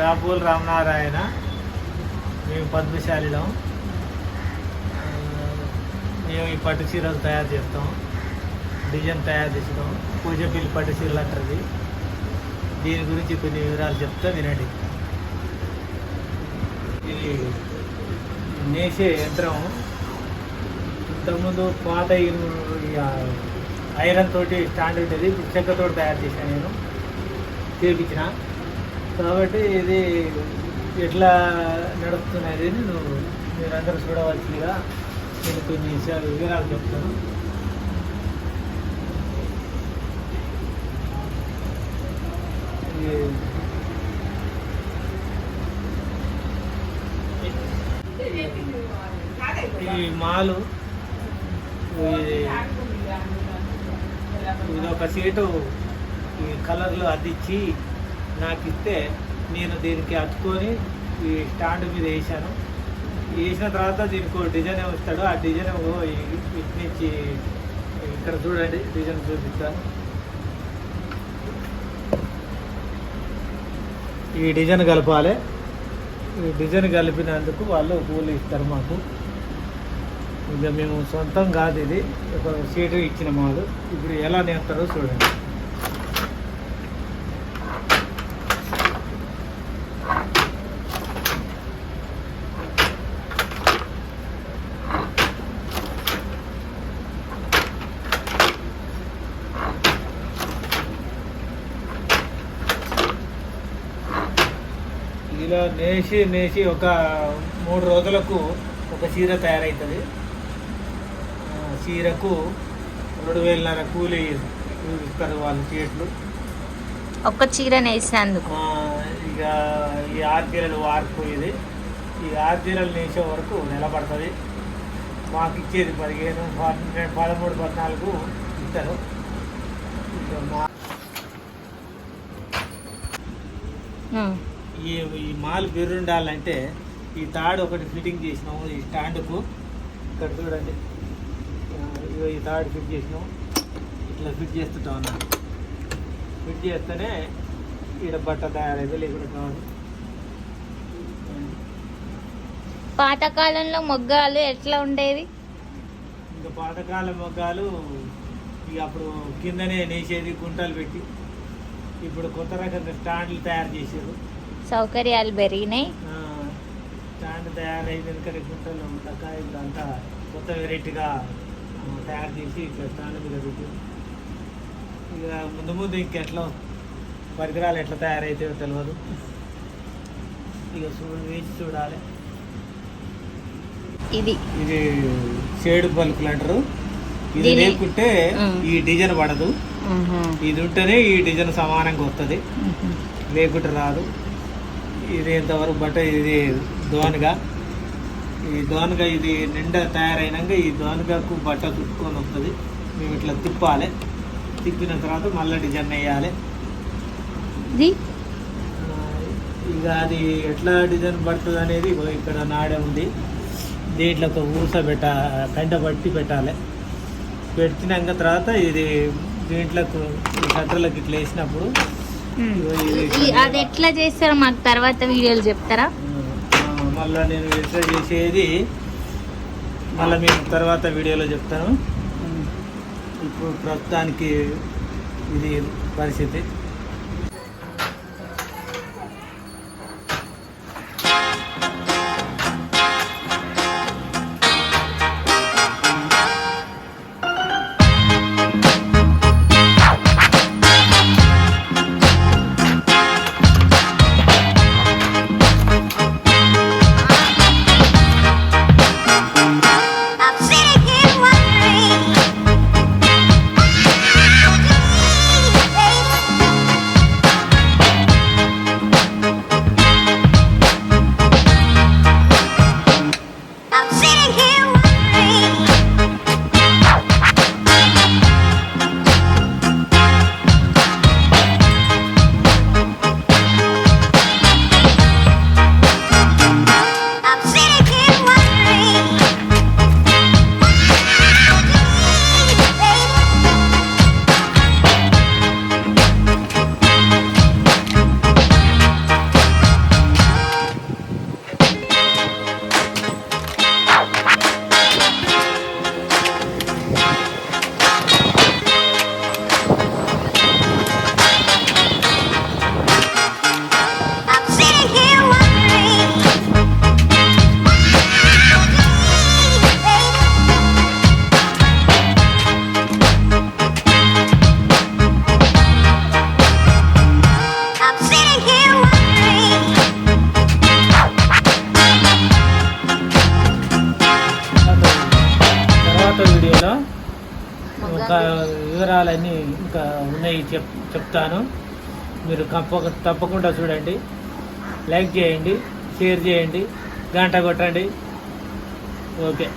రాబోల్ రామనారాయణ. మేము పద్మశాలిలో మేము ఈ పట్టు చీరలు తయారు చేస్తాం, డిజైన్ తయారు చేస్తాం. పూజపిల్లి పట్టు చీరలు అంటారు. దీని గురించి కొన్ని వివరాలు చెప్తా వినండి. ఇది నేసే యంత్రం. ఇంతకుముందు పాత ఐరన్ తోటి స్టాండ్ ఉండేది, ఇప్పుడు చెక్కతో తయారు చేశాను నేను, చేపించిన. కాబట్టి ఇది ఎట్లా నడుస్తున్నది మీరందరూ చూడవలసిందిగా నేను కొన్ని వివరాలు చెప్తాను. ఈ మాలు ఇది ఒక సీటు ఈ కలర్లో అద్దిచ్చి నాకు ఇస్తే నేను దీనికి అతుకొని ఈ స్టాండ్ మీద వేసాను. వేసిన తర్వాత దీనికి ఒక డిజైన్ వస్తాడు. ఆ డిజైన్ ఇటు నుంచి ఇక్కడ చూడండి, డిజైన్ చూపిస్తాను. ఈ డిజైన్ కలపాలి. ఈ డిజైన్ కలిపినందుకు వాళ్ళు కూలి ఇస్తారు మాకు. ఇక మేము సొంతం కాదు, ఇది ఒక సీటు ఇచ్చిన మాలు. ఇప్పుడు ఎలా నేస్తారో చూడండి. ఇలా నేసి ఒక 3 రోజులకు ఒక చీర తయారవుతుంది. చీరకు 2,500 కూలి ఇస్తారు వాళ్ళు చేట్లు. ఒక్క చీర నేసినందుకు ఇక ఈ 6 చీరలు వారిపోయేది. ఈ 6 చీరలు నేసే వరకు నిలబడుతుంది. మాకు ఇచ్చేది 15, 12, 13, 14 ఇస్తారు. ఈ మాల్ బిర్రుండాలంటే ఈ తాడు ఒకటి ఫిట్టింగ్ చేసినాము. ఈ స్టాండ్కు ఇక్కడ చూడండి, ఈ తాడు ఫిట్ చేసినాము. ఇట్లా ఫిట్ చేస్తుంటాం అన్నమాట. ఫిట్ చేస్తేనే ఈడ బట్ట తయారైతే, లేకుండా కాదు. పాతకాలంలో మొగ్గాలు ఎట్లా ఉండేవి? ఇంకా పాతకాలం మొగ్గాలు ఇక అప్పుడు కిందనే నేసేది, గుంటలు పెట్టి. ఇప్పుడు కొత్త రకంగా స్టాండ్లు తయారు చేసారు, సౌకర్యాలు పెరిగినాయి. స్టాండ్ తయారైంది కానీ గుంటలు తగ్గ. ఇప్పుడు అంతా కొత్త వెరైటీగా తయారు చేసి ఇట్లా స్టాండ్ మీద పెట్టి. ఇక ముందు ఇంకెట్లా పరికరాలు ఎట్లా తయారైతాయో తెలియదు. ఇక వేసి చూడాలి. ఇది షేడ్ బల్కులు అంటారు. ఇది లేకుంటే ఈ డిజైన్ పడదు. ఇది ఉంటేనే ఈ డిజైన్ సమానంగా వస్తుంది, లేకుంటే రాదు. ఇది ఇంతవరకు బట్ట ఇది దోనగా. ఈ దోనగా ఇది నిండా తయారైనాక ఈ దోనగాకు బట్ట చుట్టుకొని వస్తుంది. మేము ఇట్లా తిప్పాలి. తిప్పిన తర్వాత మళ్ళీ డిజైన్ వేయాలి. ఇక అది ఎట్లా డిజైన్ పడుతుంది అనేది ఇక్కడ నాడే ఉంది. దీంట్లో ఒక ఊస కంట పట్టి పెట్టాలి. పెట్టినాక తర్వాత ఇది దీంట్లోకి కట్టర్లకు ఇట్లా వేసినప్పుడు అది ఎట్లా చేస్తారో మాకు తర్వాత వీడియోలు చెప్తారా? మళ్ళీ నేను ఎట్లా చేసేది మళ్ళీ మీకు తర్వాత వీడియోలో చెప్తాను. ఇప్పుడు ప్రస్తుతానికి ఇది పరిస్థితి. ఇంకా వివరాలన్నీ ఇంకా ఉన్నాయి చెప్తాను. మీరు తప్పకుండా చూడండి, లైక్ చేయండి, షేర్ చేయండి, గంట కొట్టండి. ఓకే.